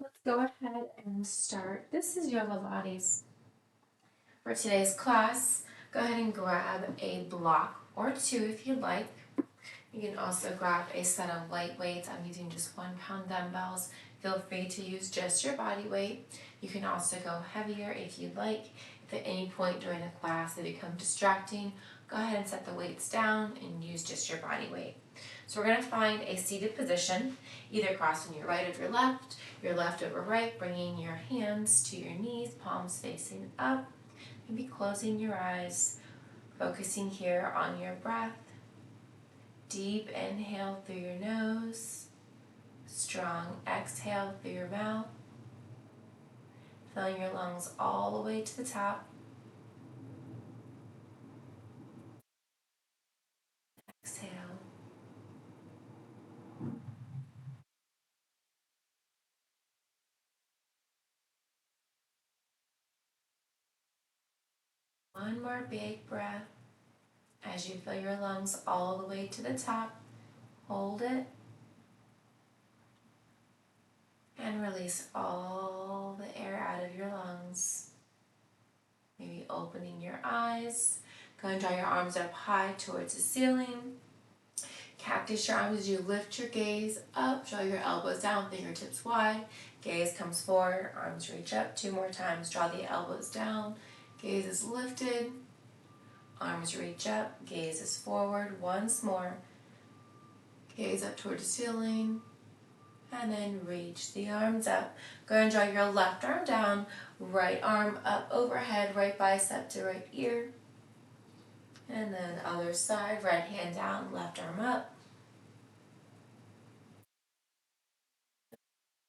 Let's go ahead and start. This is Yogalates. For today's class, go ahead and grab a block or two if you'd like. You can also grab a set of light weights. I'm using just 1 pound dumbbells. Feel free to use just your body weight. You can also go heavier if you'd like. If at any point during the class they become distracting, go ahead and set the weights down and use just your body weight. So we're going to find a seated position, either crossing your right over your left over right, bringing your hands to your knees, palms facing up, maybe closing your eyes, focusing here on your breath. Deep inhale through your nose, strong exhale through your mouth, filling your lungs all the way to the top. Exhale. One more big breath as you fill your lungs all the way to the top. Hold it and release all the air out of your lungs. Maybe opening your eyes. Go and draw your arms up high towards the ceiling. Cactus your arms as you lift your gaze up. Draw your elbows down, fingertips wide. Gaze comes forward, arms reach up. 2 more times. Draw the elbows down. Gaze is lifted. Arms reach up. Gaze is forward. Once more. Gaze up towards the ceiling. And then reach the arms up. Go and draw your left arm down. Right arm up overhead. Right bicep to right ear. And then other side. Right hand down. Left arm up.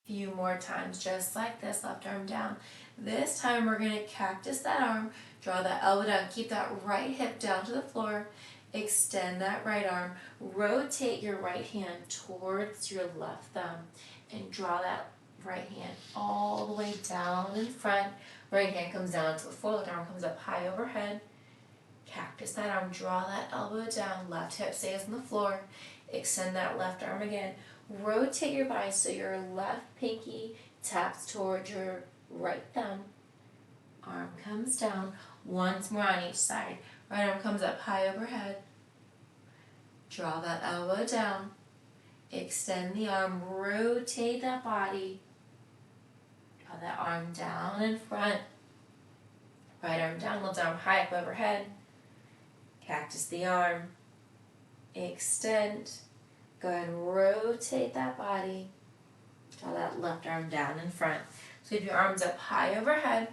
Few more times just like this, left arm down. This time we're going to cactus that arm, draw that elbow down, keep that right hip down to the floor, extend that right arm, rotate your right hand towards your left thumb, and draw that right hand all the way down in front. Right hand comes down to the floor, left arm comes up high overhead. Cactus that arm, draw that elbow down, left hip stays on the floor, extend that left arm again. Rotate your body so your left pinky taps towards your right thumb. Arm comes down. Once more on each side. Right arm comes up high overhead. Draw that elbow down. Extend the arm. Rotate that body. Draw that arm down in front. Right arm down. Left arm high up overhead. Cactus the arm. Extend. Go ahead and rotate that body. Draw that left arm down in front. Sweep your arms up high overhead.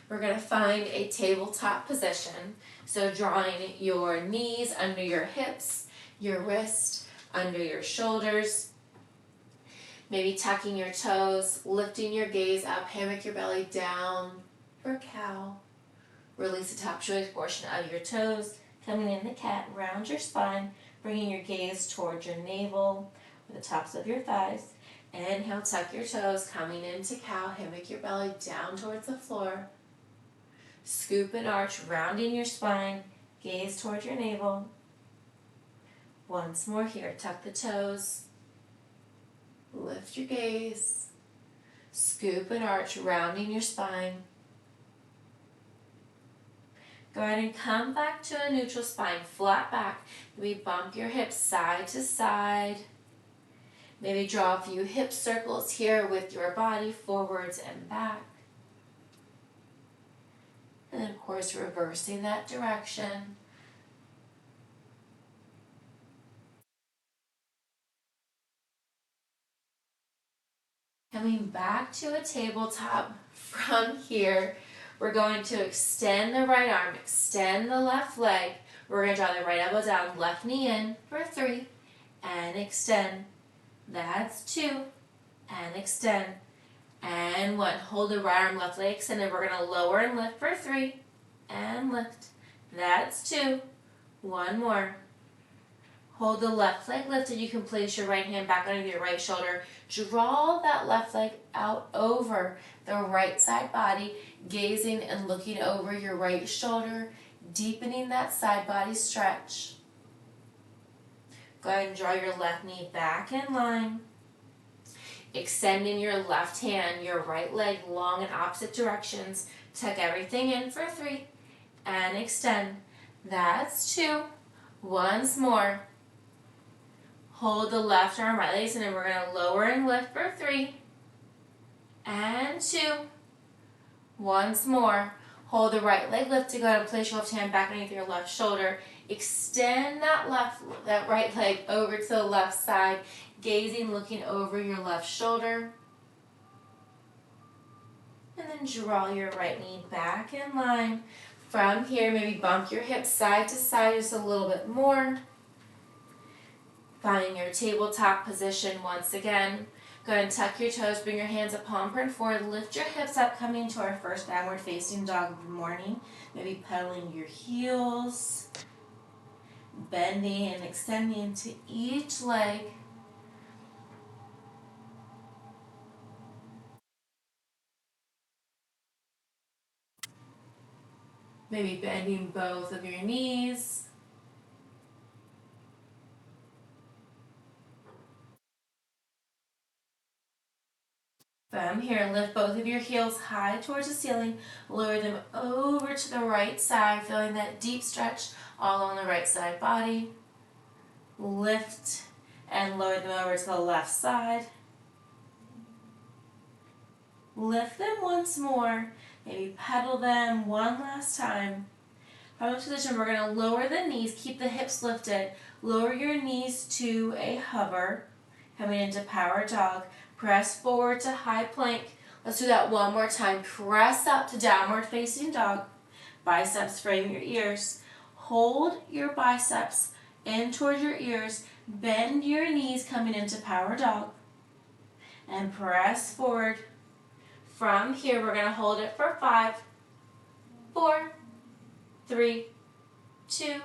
We're going to find a tabletop position. So drawing your knees under your hips, your wrist under your shoulders. Maybe tucking your toes, lifting your gaze up, hammock your belly down for cow. Release the top joint portion of your toes. Coming in the cat, round your spine, bringing your gaze towards your navel or the tops of your thighs. Inhale, tuck your toes, coming into cow, hammock your belly down towards the floor. Scoop and arch, rounding your spine, gaze towards your navel. Once more here, tuck the toes, lift your gaze, scoop and arch, rounding your spine. Go ahead and come back to a neutral spine, flat back. Maybe bump your hips side to side. Maybe draw a few hip circles here with your body, forwards and back. And then, of course, reversing that direction. Coming back to a tabletop from here, we're going to extend the right arm, extend the left leg. We're going to draw the right elbow down, left knee in for 3, and extend. That's 2, and extend. And 1. Hold the right arm, left leg extended. We're going to lower and lift for 3, and lift. That's 2. 1 more. Hold the left leg lifted. You can place your right hand back under your right shoulder. Draw that left leg out over the right side body, gazing and looking over your right shoulder, deepening that side body stretch. Go ahead and draw your left knee back in line. Extending your left hand, your right leg long in opposite directions. Tuck everything in for 3 and extend. That's 2. Once more. Hold the left arm, right leg, and then we're going to lower and lift for 3 and 2. Once more. Hold the right leg lifted. Go ahead and place your left hand back underneath your left shoulder. Extend that right leg over to the left side, gazing, looking over your left shoulder. And then draw your right knee back in line. From here, maybe bump your hips side to side just a little bit more. Finding your tabletop position once again. Go ahead and tuck your toes, bring your hands up, palm print forward, lift your hips up, coming to our first downward facing dog of the morning. Maybe pedaling your heels, bending and extending to each leg. Maybe bending both of your knees. From here, lift both of your heels high towards the ceiling. Lower them over to the right side, feeling that deep stretch all on the right side body. Lift and lower them over to the left side. Lift them once more. Maybe pedal them one last time. From this position, we're going to lower the knees. Keep the hips lifted. Lower your knees to a hover. Coming into power dog. Press forward to high plank. Let's do that one more time. Press up to downward facing dog. Biceps frame your ears. Hold your biceps in towards your ears. Bend your knees coming into power dog. And press forward. From here, we're going to hold it for 5, 4, 3, 2,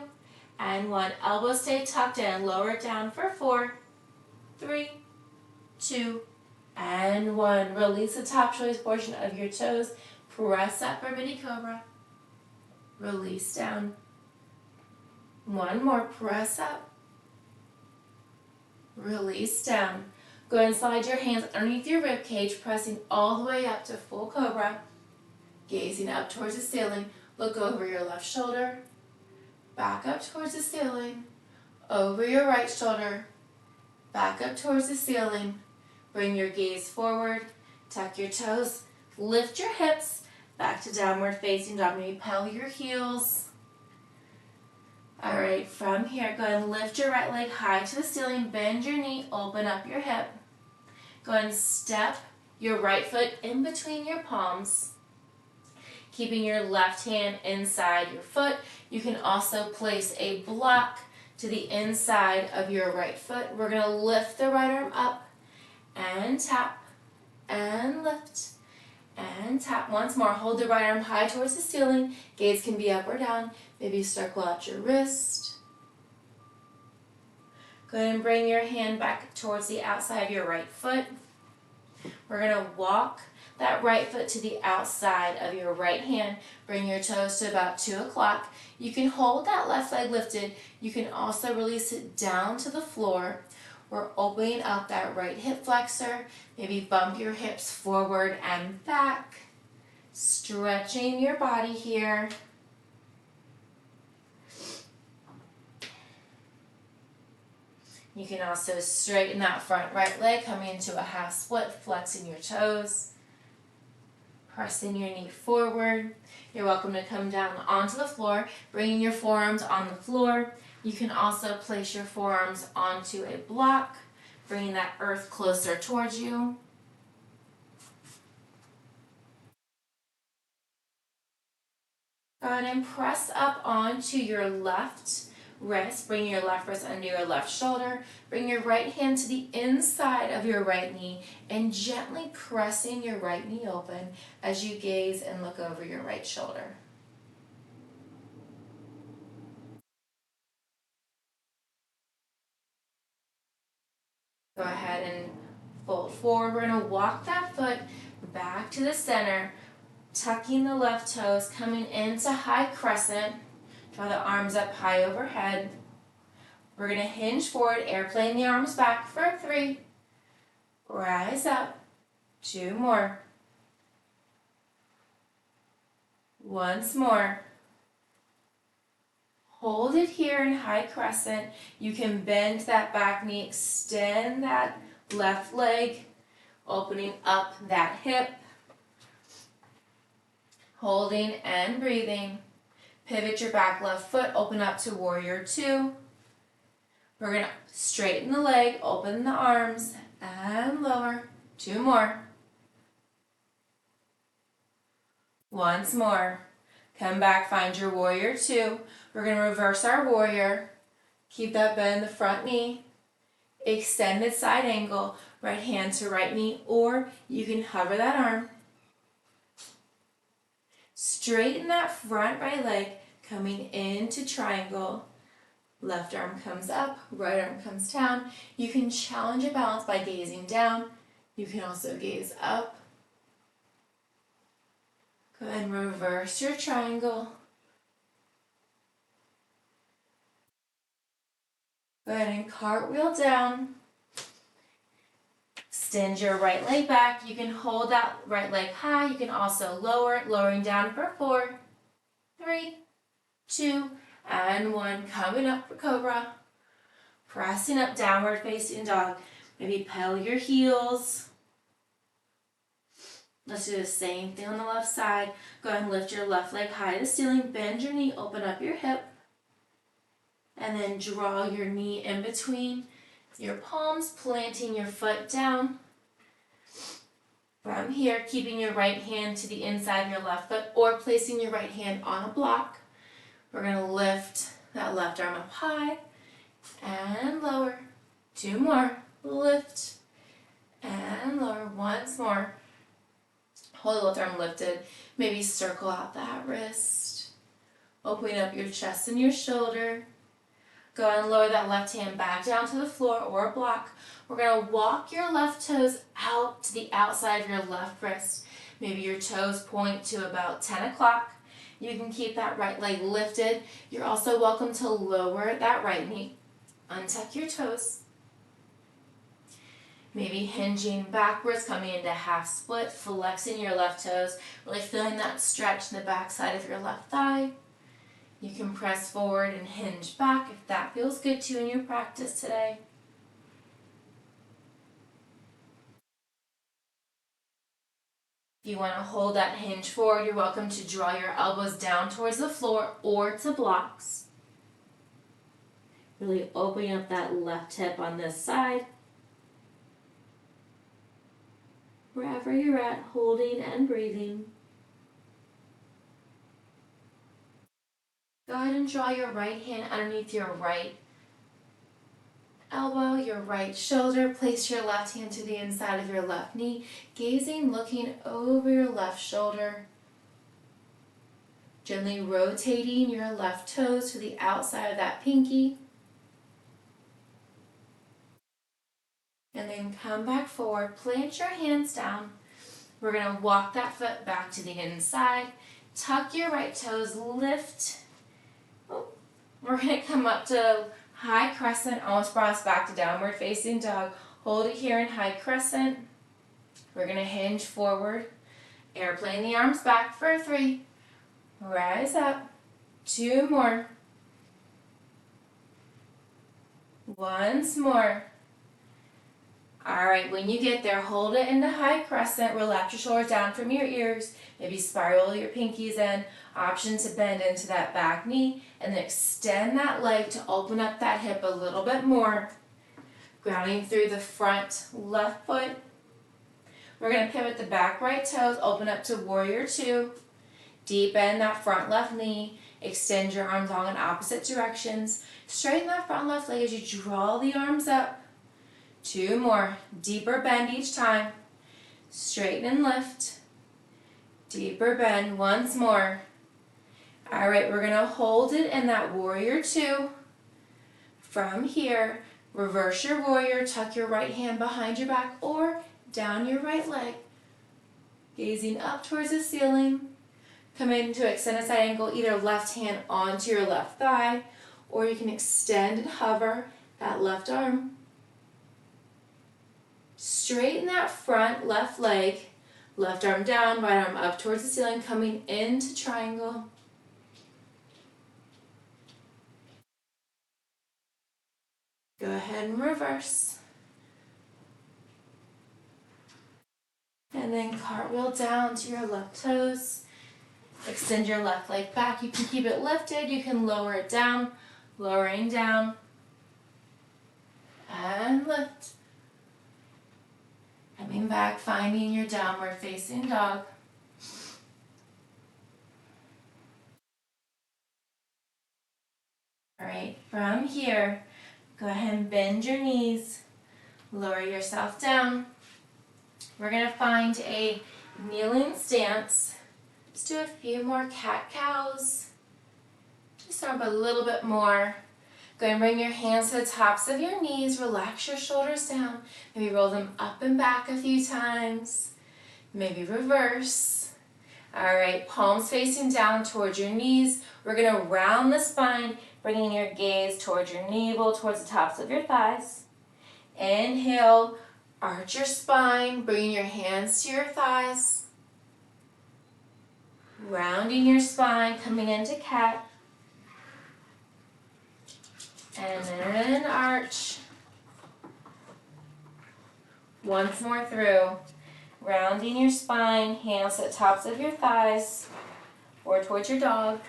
and 1. Elbows stay tucked in. Lower it down for 4, 3, 2, and 1. Release the top shoulder portion of your toes. Press up for mini cobra. Release down. One more. Press up. Release down. Go ahead and slide your hands underneath your rib cage, pressing all the way up to full cobra. Gazing up towards the ceiling. Look over your left shoulder. Back up towards the ceiling. Over your right shoulder. Back up towards the ceiling. Bring your gaze forward. Tuck your toes. Lift your hips. Back to downward facing dog. Maybe pedal your heels. Alright, from here, go ahead and lift your right leg high to the ceiling. Bend your knee. Open up your hip. Go ahead and step your right foot in between your palms. Keeping your left hand inside your foot. You can also place a block to the inside of your right foot. We're going to lift the right arm up and tap and lift and tap. Once more, hold the right arm high towards the ceiling. Gaze can be up or down. Maybe circle out your wrist. Go ahead and bring your hand back towards the outside of your right foot. We're going to walk that right foot to the outside of your right hand. Bring your toes to about 2 o'clock. You can hold that left leg lifted. You can also release it down to the floor. We're opening up that right hip flexor. Maybe bump your hips forward and back. Stretching your body here. You can also straighten that front right leg, coming into a half split, flexing your toes. Pressing your knee forward. You're welcome to come down onto the floor, bringing your forearms on the floor. You can also place your forearms onto a block, bringing that earth closer towards you. Go ahead and press up onto your left wrist. Bring your left wrist under your left shoulder. Bring your right hand to the inside of your right knee and gently pressing your right knee open as you gaze and look over your right shoulder. Go ahead and fold forward. We're going to walk that foot back to the center, tucking the left toes, coming into high crescent. Draw the arms up high overhead. We're going to hinge forward, airplane the arms back for 3. Rise up. 2 more. Once more. Hold it here in high crescent. You can bend that back knee, extend that left leg, opening up that hip. Holding and breathing. Pivot your back left foot, open up to warrior 2. We're going to straighten the leg, open the arms, and lower. 2 more. Once more. Come back, find your warrior 2. We're going to reverse our warrior. Keep that bend in the front knee. Extended side angle, right hand to right knee, or you can hover that arm. Straighten that front right leg, coming into triangle. Left arm comes up, right arm comes down. You can challenge your balance by gazing down. You can also gaze up. Go ahead and reverse your triangle. Go ahead and cartwheel down. Extend your right leg back. You can hold that right leg high. You can also lower it, lowering down for 4, 3, 2, and 1. Coming up for cobra. Pressing up, downward facing dog. Maybe pedal your heels. Let's do the same thing on the left side. Go ahead and lift your left leg high to the ceiling. Bend your knee, open up your hip. And then draw your knee in between your palms, planting your foot down. From here, keeping your right hand to the inside of your left foot or placing your right hand on a block. We're going to lift that left arm up high and lower. 2 more. Lift and lower. Once more. Hold the left arm lifted. Maybe circle out that wrist. Opening up your chest and your shoulder. Go ahead and lower that left hand back down to the floor or a block. We're going to walk your left toes out to the outside of your left wrist. Maybe your toes point to about 10 o'clock. You can keep that right leg lifted. You're also welcome to lower that right knee. Untuck your toes. Maybe hinging backwards, coming into half split, flexing your left toes, really feeling that stretch in the back side of your left thigh. You can press forward and hinge back if that feels good to you in your practice today. If you want to hold that hinge forward, you're welcome to draw your elbows down towards the floor or to blocks. Really opening up that left hip on this side. Wherever you're at, holding and breathing. Go ahead and draw your right hand underneath your right elbow, your right shoulder. Place your left hand to the inside of your left knee, gazing, looking over your left shoulder. Gently rotating your left toes to the outside of that pinky. And then come back forward, plant your hands down. We're going to walk that foot back to the inside. Tuck your right toes, lift. We're going to come up to high crescent, almost brought us back to downward facing dog. Hold it here in high crescent. We're going to hinge forward. Airplane the arms back for 3. Rise up. 2 more. Once more. Alright, when you get there, hold it into high crescent. Relax your shoulders down from your ears. Maybe spiral your pinkies in. Option to bend into that back knee. And then extend that leg to open up that hip a little bit more. Grounding through the front left foot. We're going to pivot the back right toes. Open up to warrior 2. Deep bend that front left knee. Extend your arms long in opposite directions. Straighten that front left leg as you draw the arms up. 2 more. Deeper bend each time. Straighten and lift. Deeper bend. Once more. Alright, we're going to hold it in that warrior 2. From here, reverse your warrior. Tuck your right hand behind your back or down your right leg. Gazing up towards the ceiling. Come into extended side angle, either left hand onto your left thigh, or you can extend and hover that left arm. Straighten that front left leg. Left arm down, right arm up towards the ceiling, coming into triangle. Go ahead and reverse. And then cartwheel down to your left toes. Extend your left leg back. You can keep it lifted. You can lower it down. Lowering down. And lift. Coming back, finding your downward facing dog. All right, from here, go ahead and bend your knees. Lower yourself down. We're going to find a kneeling stance. Let's do a few more cat-cows. Just start up a little bit more. Go ahead and bring your hands to the tops of your knees. Relax your shoulders down. Maybe roll them up and back a few times. Maybe reverse. All right, palms facing down towards your knees. We're going to round the spine, bringing your gaze towards your navel, towards the tops of your thighs. Inhale, arch your spine, bringing your hands to your thighs. Rounding your spine, coming into cat. And then arch. Once more through. Rounding your spine, hands to the tops of your thighs or towards your dog.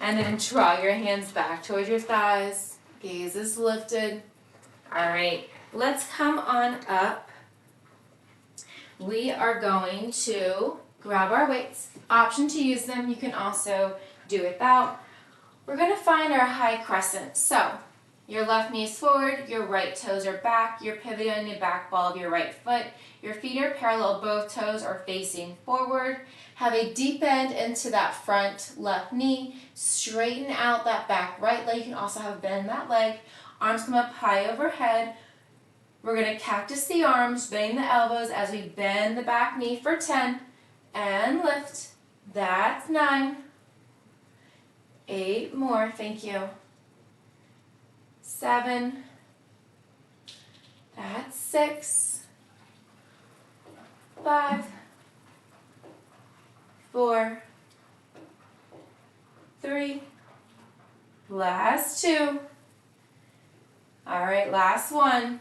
And then draw your hands back towards your thighs. Gaze is lifted. All right, let's come on up. We are going to grab our weights. Option to use them. You can also do without. We're going to find our high crescent. So your left knee is forward, your right toes are back, you're pivoting on the back ball of your right foot. Your feet are parallel, both toes are facing forward. Have a deep bend into that front left knee. Straighten out that back right leg. You can also have a bend in that leg. Arms come up high overhead. We're going to cactus the arms, bending the elbows as we bend the back knee for 10. And lift. That's 9. 8 more. Thank you. 7. That's 6. 5. 4. 3. Last 2. All right, last one.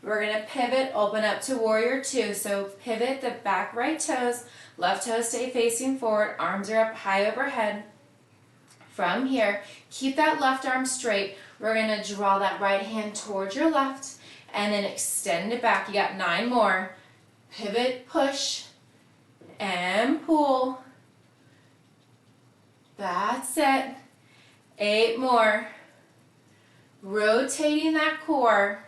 We're going to pivot, open up to warrior 2. So pivot the back right toes, left toes stay facing forward, arms are up high overhead. From here, keep that left arm straight. We're going to draw that right hand towards your left and then extend it back. You got 9 more. Pivot, push, and pull. That's it. 8 more. Rotating that core.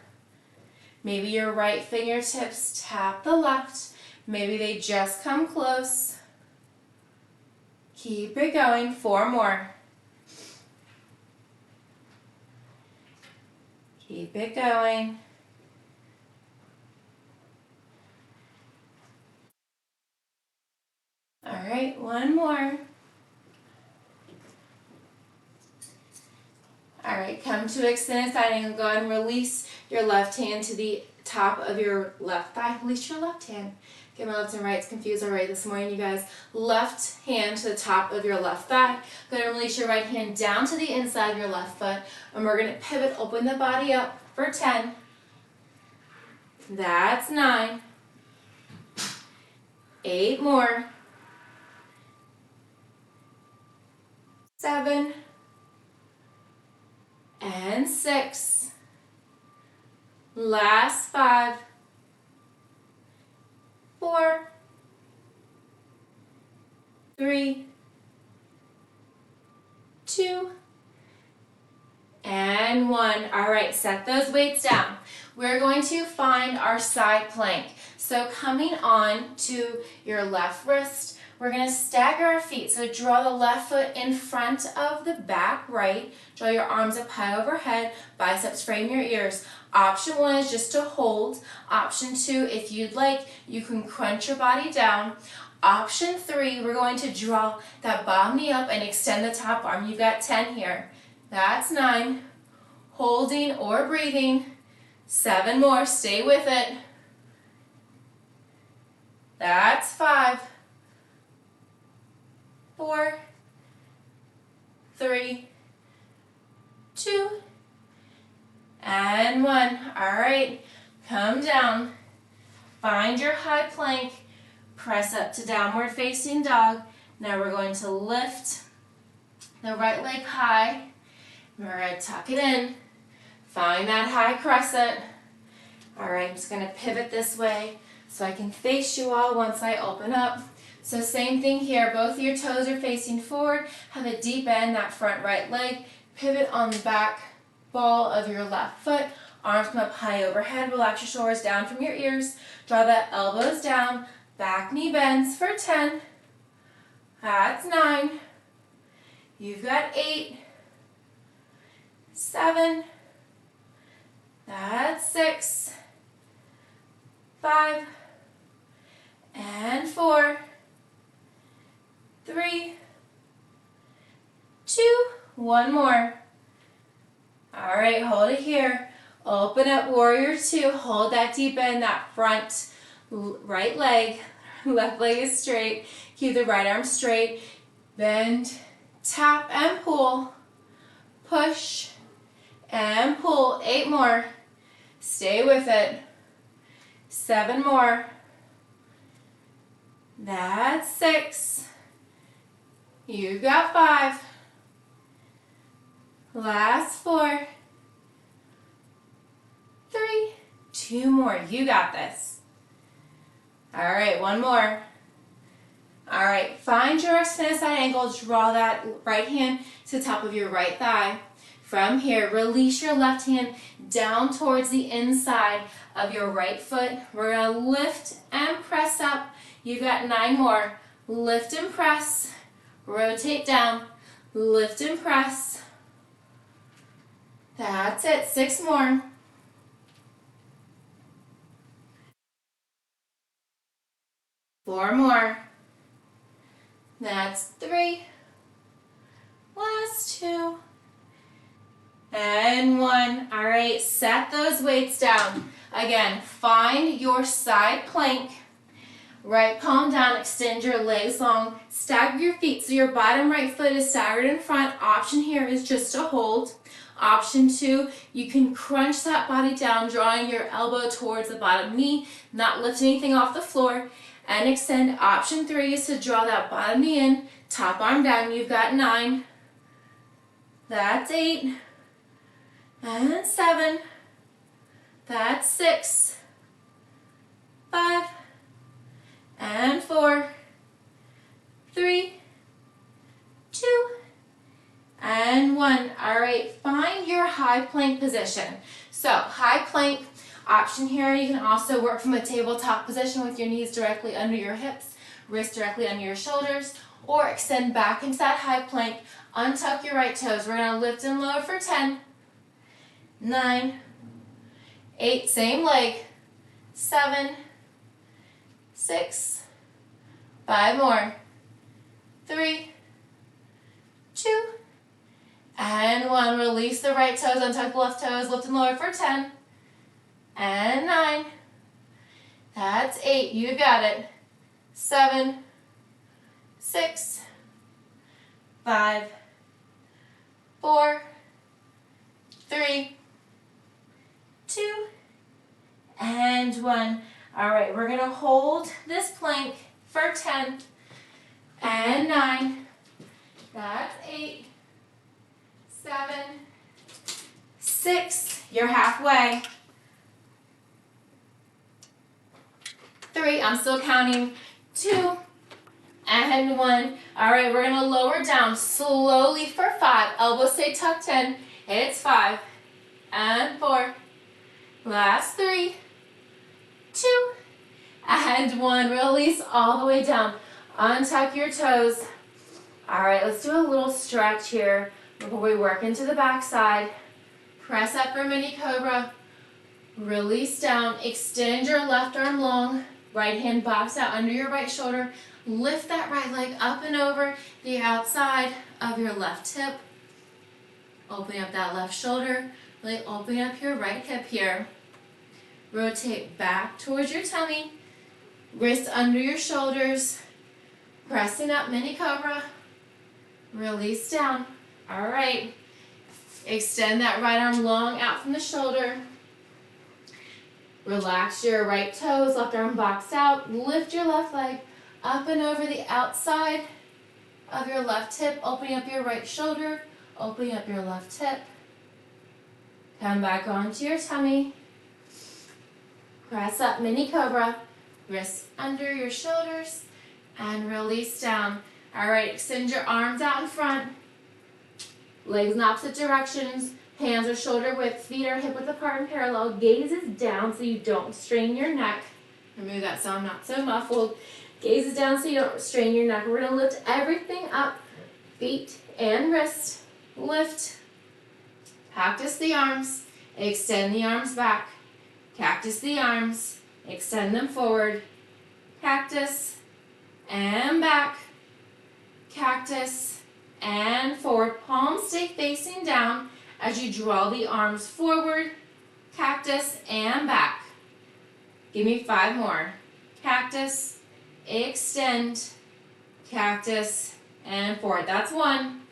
Maybe your right fingertips tap the left. Maybe they just come close. Keep it going. 4 more. Keep it going. All right, 1 more. All right, come to extended side angle. Go ahead and release your left hand to the top of your left thigh. Release your left hand. Get my left and rights confused already this morning, you guys. Left hand to the top of your left thigh. Go ahead and release your right hand down to the inside of your left foot. And we're going to pivot, open the body up for 10. That's 9. 8 more. 7. And 6. Last 5. 4. 3. 2. And 1. All right, set those weights down. We're going to find our side plank. So coming on to your left wrist, we're going to stagger our feet. So draw the left foot in front of the back right. Draw your arms up high overhead. Biceps frame your ears. Option 1 is just to hold. Option 2, if you'd like, you can crunch your body down. Option 3, we're going to draw that bottom knee up and extend the top arm. You've got 10 here. That's 9. Holding or breathing. 7 more, stay with it. That's 5, 4, 3, 2, and 1. All right, come down. Find your high plank. Press up to downward facing dog. Now we're going to lift the right leg high. We're going to tuck it in. Find that high crescent. All right, I'm just going to pivot this way so I can face you all once I open up. So same thing here. Both of your toes are facing forward. Have a deep bend, that front right leg. Pivot on the back ball of your left foot. Arms come up high overhead. Relax your shoulders down from your ears. Draw the elbows down. Back knee bends for 10. That's 9. You've got 8. 7. That's 6. 5. And 4. 3. 2. One more. All right, hold it here. Open up warrior 2. Hold that deep bend, that front right leg. Left leg is straight. Keep the right arm straight. Bend, tap, and pull. Push and pull. 8 more. Stay with it. 7 more. That's 6. You got 5. Last 4. 3. 2 more. You got this. All right, 1 more. All right, find your extended side angle. Draw that right hand to the top of your right thigh. From here, release your left hand down towards the inside of your right foot. We're going to lift and press up. You've got 9 more. Lift and press. Rotate down. Lift and press. That's it. 6 more. 4 more. That's 3. Last 2. And 1. All right, set those weights down. Again, find your side plank. Right palm down, extend your legs long. Stagger your feet so your bottom right foot is staggered in front. Option here is just to hold. Option 2, you can crunch that body down, drawing your elbow towards the bottom knee, not lift anything off the floor. And extend. Option 3 is to draw that bottom knee in, top arm down. You've got 9. That's 8. And 7. That's 6. 5. And 4. 3. 2. And 1. All right, find your high plank position. So high plank. Option here, you can also work from a tabletop position with your knees directly under your hips, wrists directly under your shoulders, or extend back into that high plank. Untuck your right toes. We're going to lift and lower for 10, 9, 8, same leg, 7, 6, 5 more, 3, 2, and 1. Release the right toes, untuck the left toes, lift and lower for 10, and 9. That's 8. You got it. 7, 6, 5, 4, 3, 2, and 1. All right, we're going to hold this plank for 10 and 9. That's 8, 7, 6. You're halfway. 3, I'm still counting. 2 and 1. All right, we're going to lower down slowly for 5. Elbows stay tucked in. It's 5 and 4. Last 3, 2, and 1. Release all the way down. Untuck your toes. All right, let's do a little stretch here before we work into the back side. Press up for mini cobra. Release down. Extend your left arm long. Right hand box out under your right shoulder. Lift that right leg up and over the outside of your left hip. Open up that left shoulder. Really open up your right hip here. Rotate back towards your tummy. Wrists under your shoulders. Pressing up, mini cobra. Release down. All right. Extend that right arm long out from the shoulder. Relax your right toes, left arm box out. Lift your left leg up and over the outside of your left hip, opening up your right shoulder, opening up your left hip. Come back onto your tummy. Press up, mini cobra. Wrists under your shoulders and release down. All right, extend your arms out in front. Legs in opposite directions. Hands are shoulder width, feet are hip width apart and parallel. Gaze is down so you don't strain your neck. Remove that so I'm not so muffled. Gaze is down so you don't strain your neck. We're gonna lift everything up. Feet and wrist. Lift. Cactus the arms. Extend the arms back. Cactus the arms. Extend them forward. Cactus. And back. Cactus. And forward. Palms stay facing down as you draw the arms forward. Cactus and back. Give me 5 more. Cactus. Extend. Cactus. And forward. That's 1.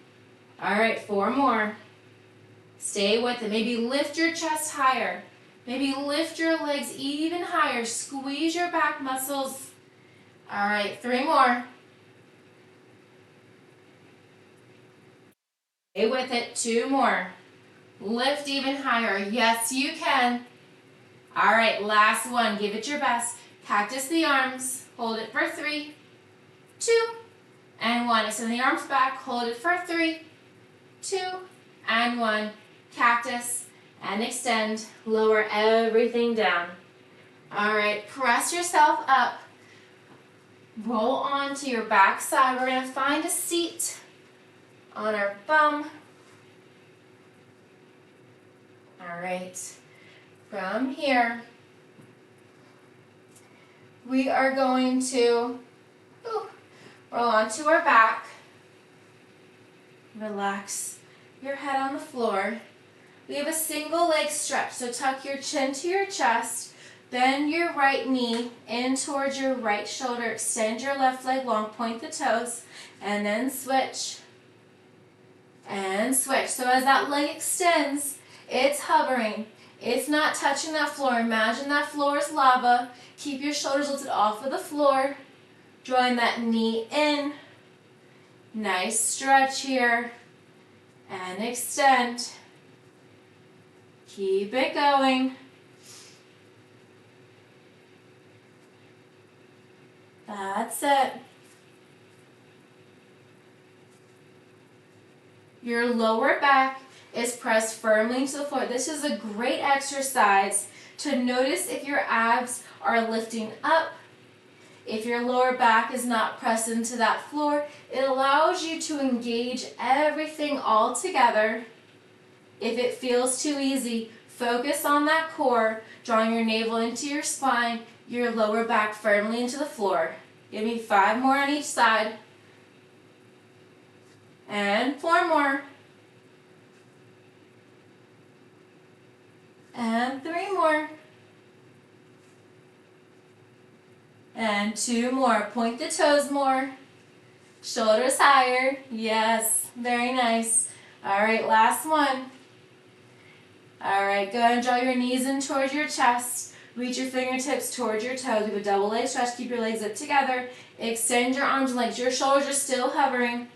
All right, 4 more. Stay with it. Maybe lift your chest higher. Maybe lift your legs even higher. Squeeze your back muscles. All right, 3 more. Stay with it. 2 more. Lift even higher. Yes, you can. All right, last one. Give it your best. Cactus the arms. Hold it for 3, 2, and 1. Extend the arms back. Hold it for 3, 2, and 1. Cactus and extend. Lower everything down. All right, press yourself up. Roll onto your back side. We're going to find a seat on our bum. All right, from here, we are going to roll onto our back. Relax your head on the floor. We have a single leg stretch, so tuck your chin to your chest, bend your right knee in towards your right shoulder, extend your left leg long, point the toes, and then switch. And switch. So as that leg extends, it's hovering. It's not touching that floor. Imagine that floor is lava. Keep your shoulders lifted off of the floor. Drawing that knee in. Nice stretch here. And extend. Keep it going. That's it. Your lower back is pressed firmly into the floor. This is a great exercise to notice if your abs are lifting up. If your lower back is not pressed into that floor, it allows you to engage everything all together. If it feels too easy, focus on that core, drawing your navel into your spine, your lower back firmly into the floor. Give me 5 more on each side. And 4 more. And 3 more. And 2 more. Point the toes more. Shoulders higher. Yes, very nice. All right, last one. All right, go ahead and draw your knees in towards your chest. Reach your fingertips towards your toes. We have a double leg stretch. Keep your legs up together. Extend your arms and legs. Your shoulders are still hovering.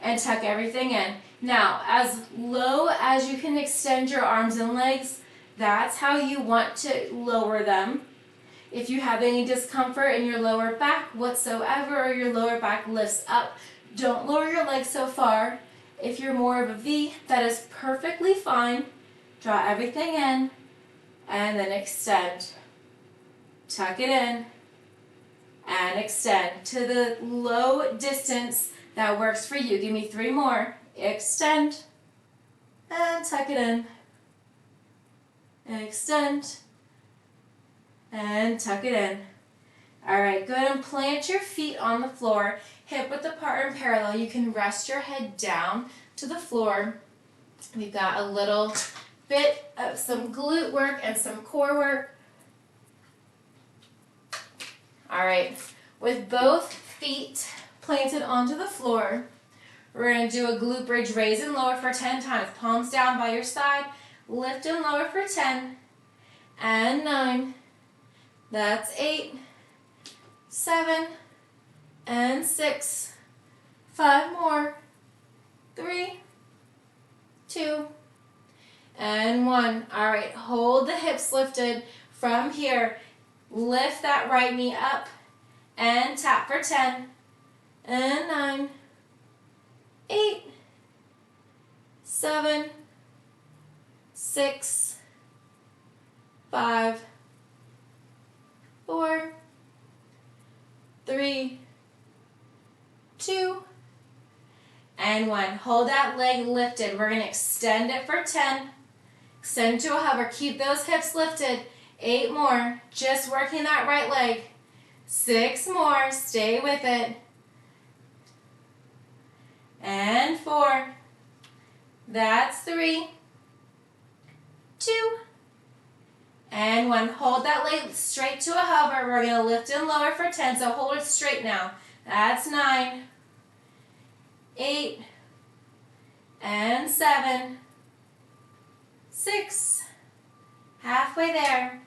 And tuck everything in. Now, as low as you can extend your arms and legs, that's how you want to lower them. If you have any discomfort in your lower back whatsoever, or your lower back lifts up, don't lower your legs so far. If you're more of a V, that is perfectly fine. Draw everything in, and then extend. Tuck it in, and extend to the low distance that works for you. Give me 3 more. Extend, and tuck it in. Extend, and tuck it in. All right, go ahead and plant your feet on the floor, hip width apart and parallel. You can rest your head down to the floor. We've got a little bit of some glute work and some core work. All right, with both feet planted onto the floor, we're going to do a glute bridge, raise and lower for 10 times. Palms down by your side, lift and lower for 10, and 9. That's 8, 7, and 6. 5 more. 3, 2, and 1. All right, hold the hips lifted. From here, lift that right knee up and tap for 10, and 9, 8, 7, 6, 5, 4, 3, 2, and 1. Hold that leg lifted. We're going to extend it for 10. Extend to a hover. Keep those hips lifted. 8 more. Just working that right leg. 6 more. Stay with it. And 4. That's 3, 2, and 1. Hold that leg straight to a hover. We're going to lift and lower for 10, so hold it straight now. That's 9, 8, and 7, 6, halfway there.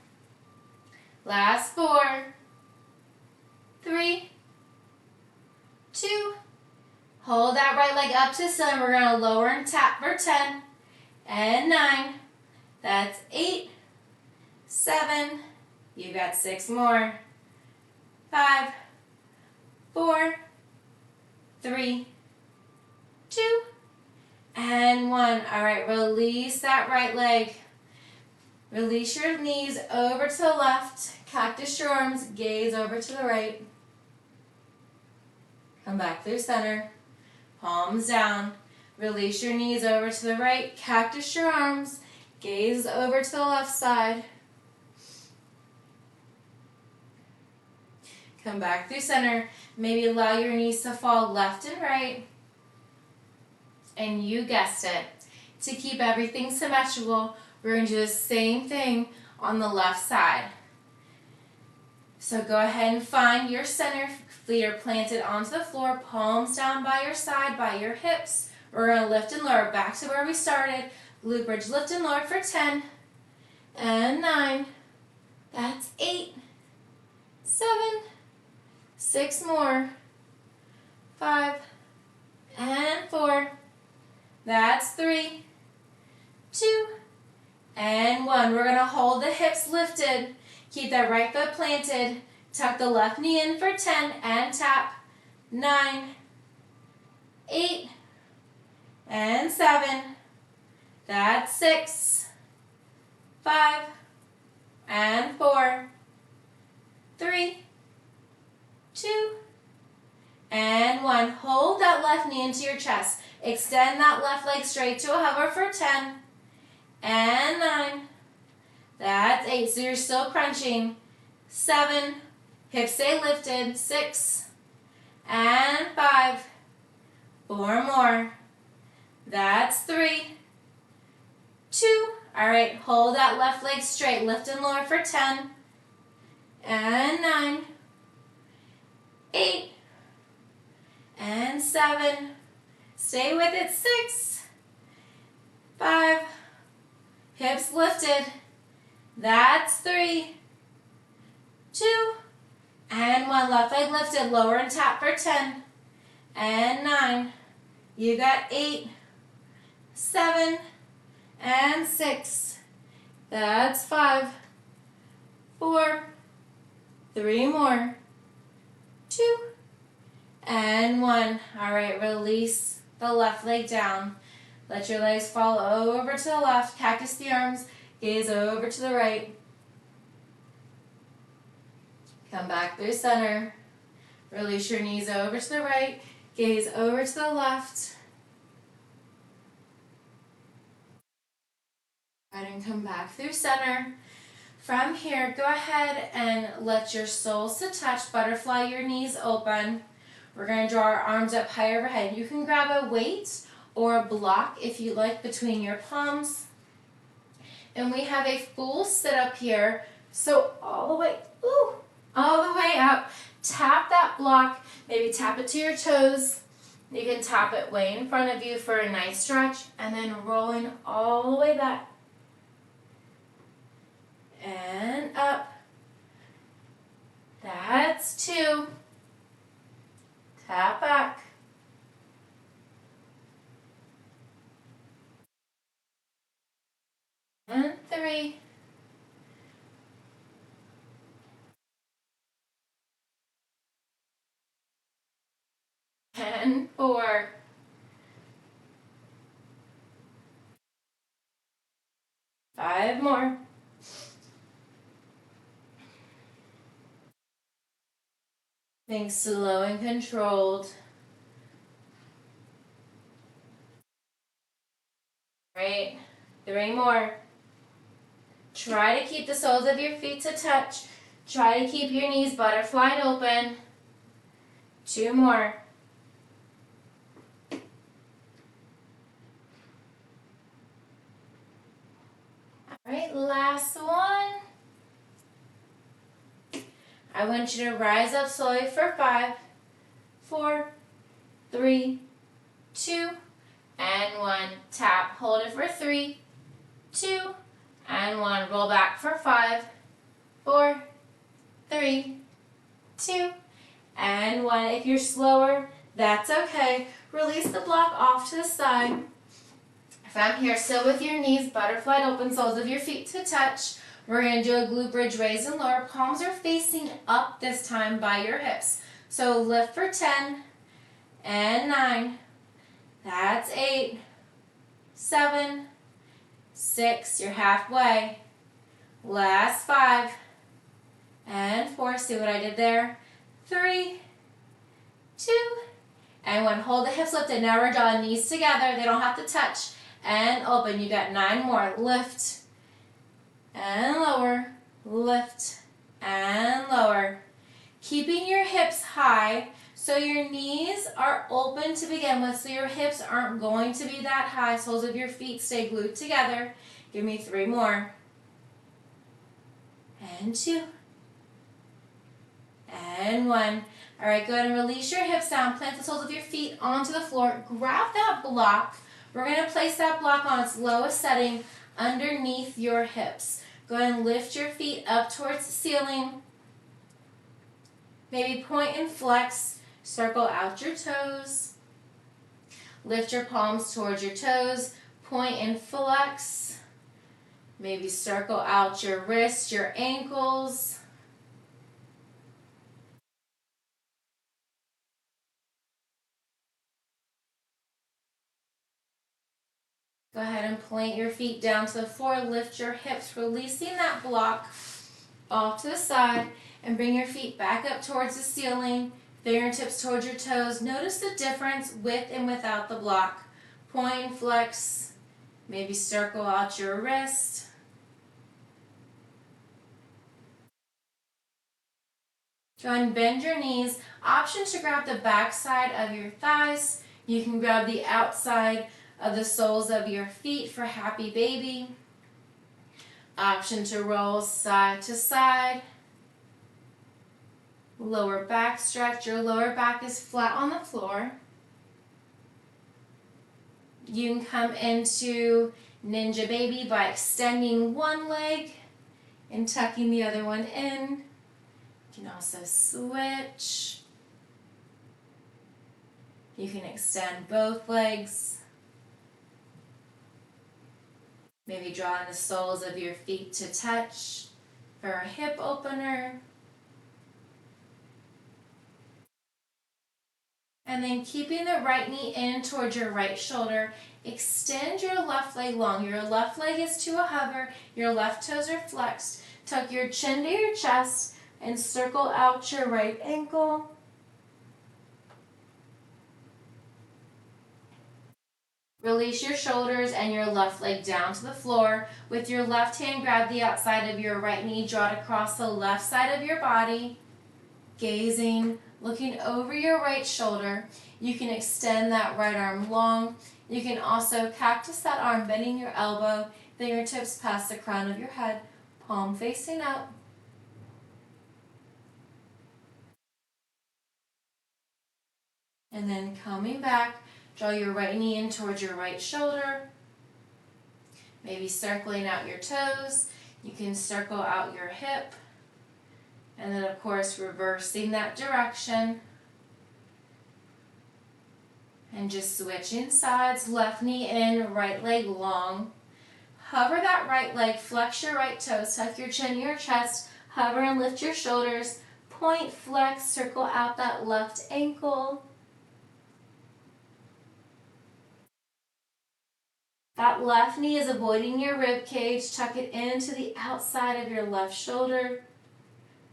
Last 4, 3, 2, hold that right leg up to the ceiling. We're going to lower and tap for 10, and 9, that's 8, 7, you got 6 more, 5, 4, 3, 2, and 1. All right, release that right leg. Release your knees over to the left. Cactus your arms, gaze over to the right. Come back through center. Palms down. Release your knees over to the right. Cactus your arms, gaze over to the left side. Come back through center. Maybe allow your knees to fall left and right. And you guessed it. To keep everything symmetrical, we're going to do the same thing on the left side. So go ahead and find your center. Feet are planted onto the floor, palms down by your side, by your hips. We're going to lift and lower back to where we started. Glute bridge, lift and lower for 10, and 9. That's 8, 7, 6 more, 5, and 4. That's 3, 2, and 1. We're going to hold the hips lifted. Keep that right foot planted. Tuck the left knee in for 10 and tap. 9, 8, and 7. That's 6, 5, and 4, 3, 2, and 1. Hold that left knee into your chest. Extend that left leg straight to a hover for 10, and 9. That's 8. So you're still crunching. 7. Hips stay lifted. 6, and 5. 4 more. That's 3, 2. All right, hold that left leg straight. Lift and lower for 10, and 9, 8, and 7. Stay with it. 6, 5. Hips lifted. That's 3, 2, and 1. Left leg lifted. Lower and tap for 10, and 9. You got 8, 7, and 6. That's 5, 4, 3 more, 2, and 1. All right, release the left leg down. Let your legs fall over to the left. Cactus the arms. Gaze over to the right. Come back through center. Release your knees over to the right. Gaze over to the left. And come back through center. From here, go ahead and let your soles to touch. Butterfly your knees open. We're going to draw our arms up high overhead. You can grab a weight or a block if you like between your palms. And we have a full sit up here. So all the way all the way up. Tap that block, maybe tap it to your toes. You can tap it way in front of you for a nice stretch, and then rolling all the way back. And up. That's 2. Tap back. And 3. And 4. 5 more. Think slow and controlled. Great. 3 more. Try to keep the soles of your feet to touch. Try to keep your knees butterflied open. 2 more. All right, last one. I want you to rise up slowly for 5, 4, 3, 2, and 1. Tap, hold it for 3, 2, and 1. Roll back for 5, 4, 3, 2, and 1. If you're slower, that's okay. Release the block off to the side. From here, still with your knees butterflied open, soles of your feet to touch. We're going to do a glute bridge, raise and lower. Palms are facing up this time by your hips. So lift for 10 and 9. That's 8, 7, 6. You're halfway. Last 5 and 4. See what I did there? 3, 2, and 1. Hold the hips lifted. Now we're drawing knees together. They don't have to touch. And open. You got 9 more. Lift and lower. Lift and lower. Keeping your hips high so your knees are open to begin with, so your hips aren't going to be that high. Soles of your feet stay glued together. Give me 3 more. And 2. And 1. All right, go ahead and release your hips down. Plant the soles of your feet onto the floor. Grab that block. We're going to place that block on its lowest setting underneath your hips. Go ahead and lift your feet up towards the ceiling. Maybe point and flex. Circle out your toes. Lift your palms towards your toes. Point and flex. Maybe circle out your wrists, your ankles. Go ahead and plant your feet down to the floor. Lift your hips, releasing that block off to the side, and bring your feet back up towards the ceiling, fingertips towards your toes. Notice the difference with and without the block. Point, flex, maybe circle out your wrist. Go ahead and bend your knees. Option to grab the back side of your thighs. You can grab the outside of the soles of your feet for happy baby. Option to roll side to side. Lower back stretch. Your lower back is flat on the floor. You can come into ninja baby by extending one leg and tucking the other one in. You can also switch. You can extend both legs. Maybe drawing the soles of your feet to touch for a hip opener. And then keeping the right knee in towards your right shoulder, extend your left leg long. Your left leg is to a hover. Your left toes are flexed. Tuck your chin to your chest and circle out your right ankle. Release your shoulders and your left leg down to the floor. With your left hand, grab the outside of your right knee, draw it across the left side of your body, gazing, looking over your right shoulder. You can extend that right arm long. You can also cactus that arm, bending your elbow, fingertips past the crown of your head, palm facing up. And then coming back, draw your right knee in towards your right shoulder. Maybe circling out your toes. You can circle out your hip. And then of course reversing that direction. And just switching sides, left knee in, right leg long. Hover that right leg, flex your right toes, tuck your chin to your chest, hover and lift your shoulders, point, flex, circle out that left ankle. That left knee is avoiding your rib cage, tuck it into the outside of your left shoulder.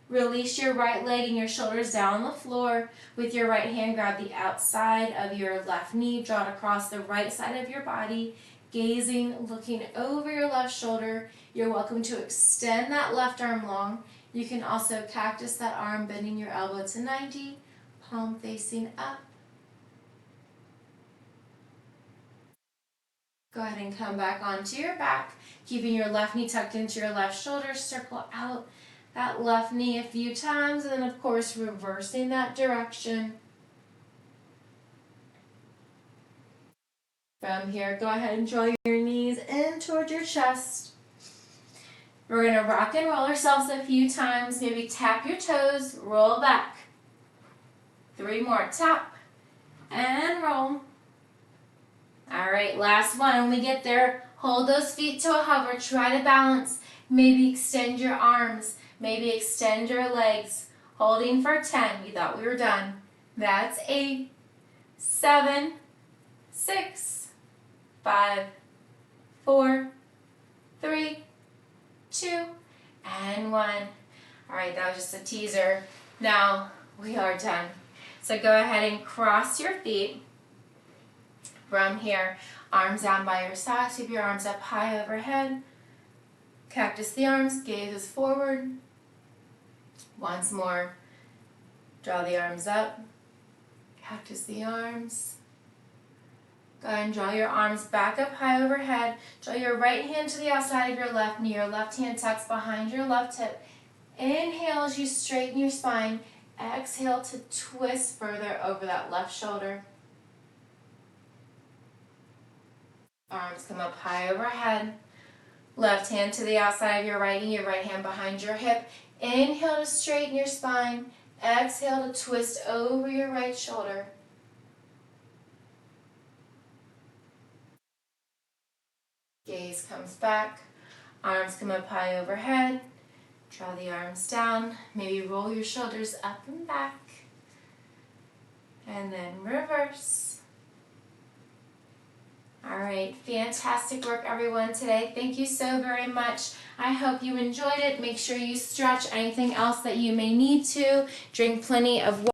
Release your right leg and your shoulders down on the floor. With your right hand, grab the outside of your left knee, draw it across the right side of your body, gazing, looking over your left shoulder. You're welcome to extend that left arm long. You can also cactus that arm, bending your elbow to 90, palm facing up. Go ahead and come back onto your back, keeping your left knee tucked into your left shoulder. Circle out that left knee a few times, and then of course reversing that direction. From here, go ahead and draw your knees in towards your chest. We're going to rock and roll ourselves a few times. Maybe tap your toes, roll back. 3 more, tap and roll. All right, last one. When we get there, hold those feet to a hover. Try to balance. Maybe extend your arms. Maybe extend your legs. Holding for 10. You thought we were done. That's 8, 7, 6, 5, 4, 3, 2, and 1. All right, that was just a teaser. Now we are done. So go ahead and cross your feet. From here, arms down by your side, sweep your arms up high overhead. Cactus the arms, gaze forward. Once more, draw the arms up. Cactus the arms. Go ahead and draw your arms back up high overhead. Draw your right hand to the outside of your left knee. Your left hand tucks behind your left hip. Inhale as you straighten your spine. Exhale to twist further over that left shoulder. Arms come up high overhead. Left hand to the outside of your right knee, your right hand behind your hip. Inhale to straighten your spine. Exhale to twist over your right shoulder. Gaze comes back. Arms come up high overhead. Draw the arms down. Maybe roll your shoulders up and back. And then reverse. All right, fantastic work everyone today. Thank you so very much. I hope you enjoyed it. Make sure you stretch. Anything else that you may need to. Drink plenty of water.